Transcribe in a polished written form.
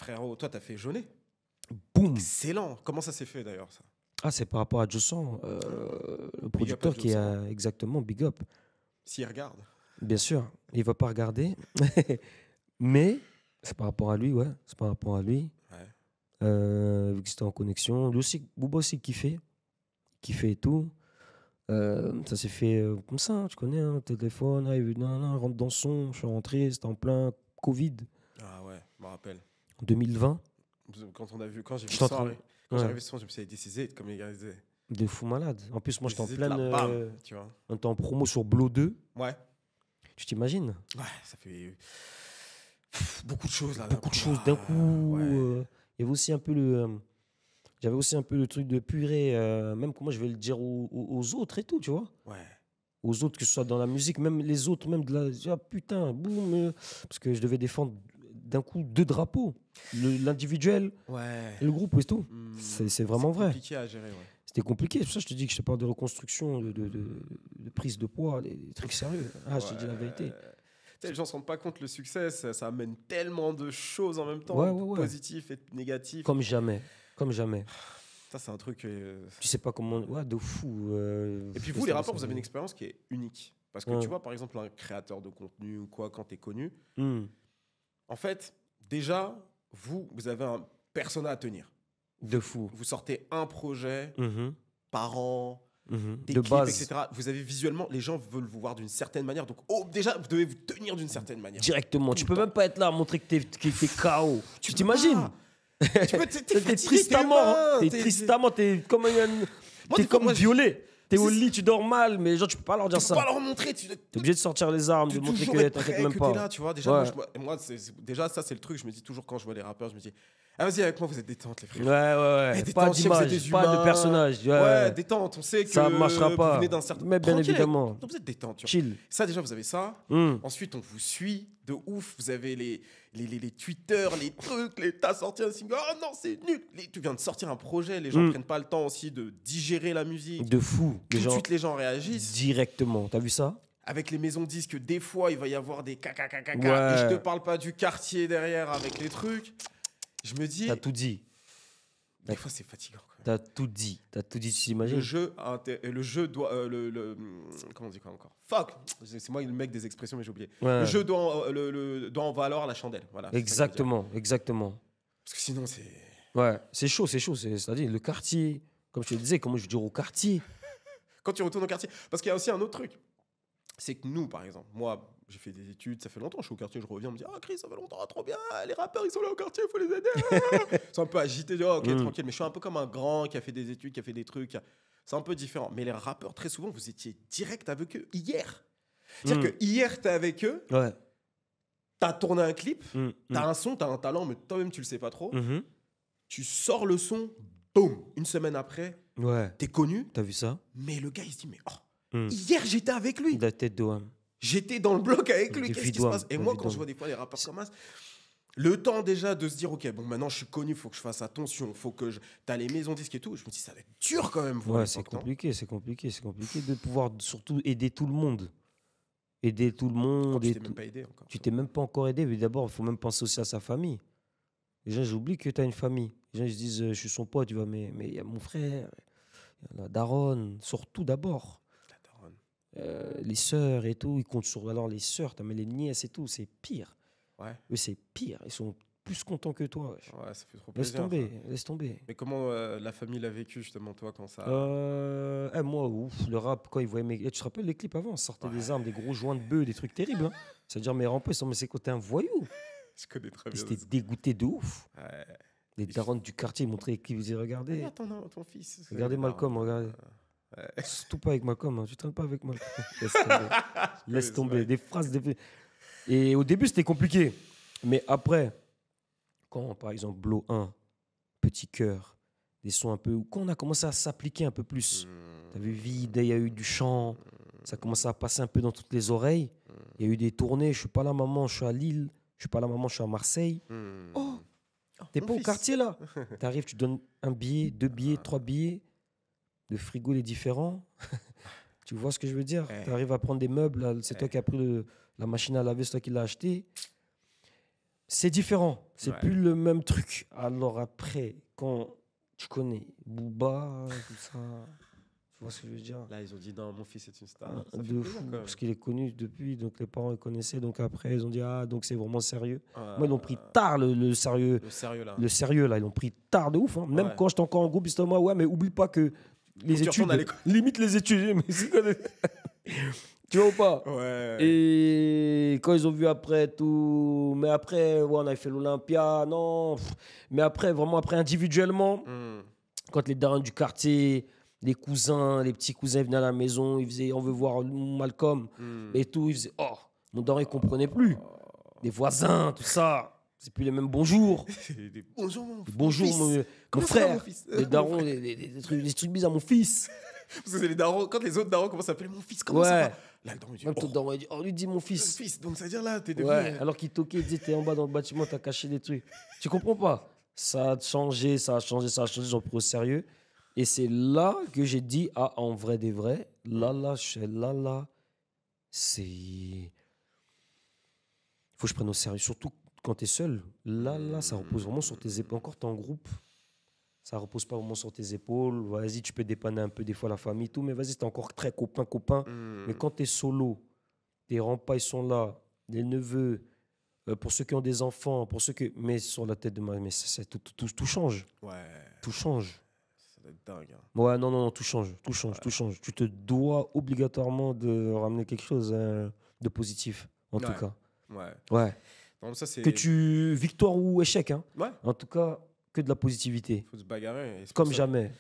frérot, toi, t'as fait Jaunet. Boum. Excellent. Comment ça s'est fait d'ailleurs, ça? Ah, c'est par rapport à Josan, le producteur qui a exactement Big Up. S'il regarde. Bien sûr, il va pas regarder, mais c'est par rapport à lui, ouais. C'est par rapport à lui. Vu que c'était en connexion. Lui aussi, Booba aussi kiffait et tout. Ça s'est fait comme ça, hein, tu connais, hein, téléphone, rentre dans son, je suis rentré, c'était en plein Covid. Ah ouais, je me rappelle. En 2020. Quand j'ai vu ça, quand j'arrivais sur son, je me suis dit, décisé, comme les gars disaient. De fou malade. En plus, moi, j'étais en pleine. Tu vois. On était en promo sur Blo 2. Ouais. Tu t'imagines? Ouais, ça fait beaucoup de choses là. Beaucoup de choses d'un coup. Ouais. Il y avait aussi un peu le. J'avais aussi un peu le truc de purée, même comment je vais le dire aux autres et tout, tu vois. Ouais. Aux autres, que ce soit dans la musique, même les autres, même de la. Ah, putain, boum. Parce que je devais défendre d'un coup 2 drapeaux. L'individuel et le groupe et tout. C'est vraiment vrai. C'est compliqué à gérer, ouais. C'était compliqué. C'est pour ça que je te dis que je te parle de reconstruction, de prise de poids, des trucs sérieux. Ah, je te dis la vérité. Les gens ne se rendent pas compte, le succès, ça amène tellement de choses en même temps, positifs et négatifs. Comme jamais. Comme jamais. Ça, c'est un truc. Tu sais pas comment. Ouais, de fou. Et puis, vous, les rappeurs, vous avez une expérience qui est unique. Parce que tu vois, par exemple, un créateur de contenu ou quoi, quand tu es connu, en fait, déjà, vous avez un persona à tenir. De fou. Vous sortez un projet par an. De base, etc. Vous avez visuellement, les gens veulent vous voir d'une certaine manière. Donc, déjà, vous devez vous tenir d'une certaine manière. Directement. Tu peux même pas être là, montrer que t'es KO. Tu t'imagines? T'es triste à mort. T'es triste à mort. T'es comme violé. T'es au lit, tu dors mal, mais genre, tu peux pas leur dire ça. Tu peux pas leur montrer. T'es obligé de sortir les armes, de montrer que t'inquiètes même pas. Là, tu vois. Déjà, moi, déjà, ça, c'est le truc. Je me dis toujours quand je vois les rappeurs, je me dis, ah, vas-y, avec moi, vous êtes détente, les frères. Ouais. Pas d'image, pas de personnage. Ouais, détente. On sait que ça marchera pas. Vous venez d'un certain. Mais bien évidemment. Vous êtes détente. Chill. Ça, déjà, vous avez ça. Ensuite, on vous suit de ouf. Vous avez les Twitter, les trucs. T'as sorti un single. Oh non, c'est nul. Tu viens de sortir un projet. Les gens prennent pas le temps aussi de digérer la musique. De fou. Tout de suite, les gens réagissent. Directement. T'as vu ça? Avec les maisons de disques, des fois, il va y avoir des caca. Et je te parle pas du quartier derrière avec les trucs. Je me dis. T'as tout dit. Des fois, c'est fatigant. T'as tout dit, tu t'imagines. Le jeu doit. Comment on dit quoi encore? Fuck! C'est moi le mec des expressions, mais j'ai oublié. Ouais. Le jeu doit en valoir la chandelle. Voilà, exactement. Parce que sinon, c'est. Ouais, c'est chaud. C'est-à-dire le quartier. Comme je te disais, comment je veux dire au quartier. Quand tu retournes au quartier. Parce qu'il y a aussi un autre truc. C'est que nous, par exemple, moi, j'ai fait des études, ça fait longtemps, je suis au quartier, je reviens, on me dit « Ah, Chris, ça fait longtemps, trop bien, les rappeurs, ils sont là au quartier, il faut les aider. » Ils sont un peu agités, je dis « Ok, tranquille. » Mais je suis un peu comme un grand qui a fait des études, qui a fait des trucs. C'est un peu différent. Mais les rappeurs, très souvent, vous étiez direct avec eux hier. C'est-à-dire que hier, t'es avec eux, t'as tourné un clip, t'as un son, t'as un talent, mais toi-même, tu le sais pas trop. Tu sors le son, boum, une semaine après, t'es connu. T'as vu ça? Mais le gars, il se dit « Mais hier, j'étais avec lui. » La tête d'Oam. J'étais dans le bloc avec lui, qu'est-ce qui se passe? Et moi, quand je vois des fois les rappeurs comme ça, le temps déjà de se dire, ok, bon, maintenant je suis connu, il faut que je fasse attention, faut que t'as les maisons disques et tout, je me dis, ça va être dur quand même. Ouais, c'est compliqué de pouvoir surtout aider tout le monde. Aider tout le monde. Tu t'es même pas aidé encore. Tu t'es même pas encore aidé, mais d'abord, il faut même penser aussi à sa famille. Les gens, j'oublie que tu as une famille. Les gens, ils se disent, je suis son pote, tu vois, mais il y a mon frère, il y a la daronne, surtout d'abord. Les sœurs et tout, ils comptent sur. Alors, les sœurs, mais les nièces et tout, c'est pire. Ouais. Eux, c'est pire. Ils sont plus contents que toi. Ouais, ça fait trop plaisir. Laisse tomber. Mais comment la famille l'a vécu, justement, toi, quand ça. Moi, ouf, le rap, quand ils voyaient mes. Tu te rappelles les clips avant? On sortait des armes, des gros joints de bœufs, des trucs terribles. Hein. C'est-à-dire, mes rampés, mais c'est quoi? T'es un voyou. Je connais très bien. Ils étaient dégoûtés de ouf. Ouais. Les darons du quartier montraient les clips. Ils disaient, regardez. Attends, ton fils. Regardez Malcolm, regardez. Surtout pas avec Malcolm, hein. Tu traînes pas avec Malcolm. Laisse tomber. Des phrases. Et au début, c'était compliqué. Mais après, quand par exemple, Blow 1, Petit Cœur, des sons un peu. Quand on a commencé à s'appliquer un peu plus, t'as vu, Vide, il y a eu du chant, ça a commencé à passer un peu dans toutes les oreilles. Il y a eu des tournées. Je suis pas là, maman, je suis à Lille. Je suis pas là, maman, je suis à Marseille. Oh, t'es pas au quartier là. T'arrives, tu donnes un billet, 2 billets, 3 billets. Le frigo il est différent. Tu vois ce que je veux dire? Tu arrives à prendre des meubles, là, c'est toi qui as pris la machine à laver, c'est toi qui l'as acheté. c'est différent. C'est Ouais. plus le même truc. Alors après, quand tu connais Booba, tout ça, tu vois ce que je veux dire? Là, ils ont dit non, mon fils est une star. Ça fait De plaisir, fou, quand même. parce qu'il est connu depuis, donc les parents le connaissaient, donc après ils ont dit ah donc c'est vraiment sérieux. Ah, Moi ils l'ont pris tard le sérieux, le sérieux là. le sérieux là, ils l'ont pris tard de ouf. Hein. Même Ouais. quand j'étais encore en groupe, ils étaient en mode, ouais mais oublie pas que les que tu études, retournes à l'école. limite les études, mais c'est quoi tu vois ou pas? Ouais. Et quand ils ont vu après tout, mais après ouais, on avait fait l'Olympia, non, mais après vraiment après individuellement. Hmm. Quand les darons du quartier, les cousins, les petits cousins venaient à la maison, ils faisaient on veut voir Malcolm et tout, ils faisaient oh, mon daron il comprenait plus. Les voisins, tout ça, c'est plus les mêmes bonjours. Bonjour, mon Bonjour fils. mon Comment ça va, frère. mon fils Les darons, des trucs bizarres, mon fils. Parce que c'est les darons, quand les autres darons commencent à appeler mon fils, comment ça Ouais. va? Là, le daron, il dit, Même oh, tout daron, il dit oh lui dit mon fils. fils, donc ça veut dire là, t'es devenu... Ouais, alors qu'il toquait, il disait t'es en bas dans le bâtiment, t'as caché des trucs. Tu comprends pas? Ça a changé, ils ont pris au sérieux. Et c'est là que j'ai dit, ah, en vrai des vrais, là, c'est... Il faut que je prenne au sérieux, surtout quand t'es seul. Là, ça repose vraiment sur tes épaules. Encore, t'es en groupe, ça repose pas vraiment sur tes épaules. Vas-y, tu peux dépanner un peu des fois la famille, tout, mais vas-y, t'es encore très copain. Mais quand t'es solo, tes rempas, ils sont là, les neveux, pour ceux qui ont des enfants, pour ceux qui... Mais sur la tête de ma... Mais tout change. Ouais, Tout change. ça doit être dingue. Hein. Ouais, non, tout change. Tu te dois obligatoirement de ramener quelque chose de positif, en tout cas. Ouais. Ouais. Non, ça, c'est... Que tu... Victoire ou échec, hein. Ouais, En tout cas, que de la positivité. faut se bagarrer. Et c'est Comme pour ça- jamais.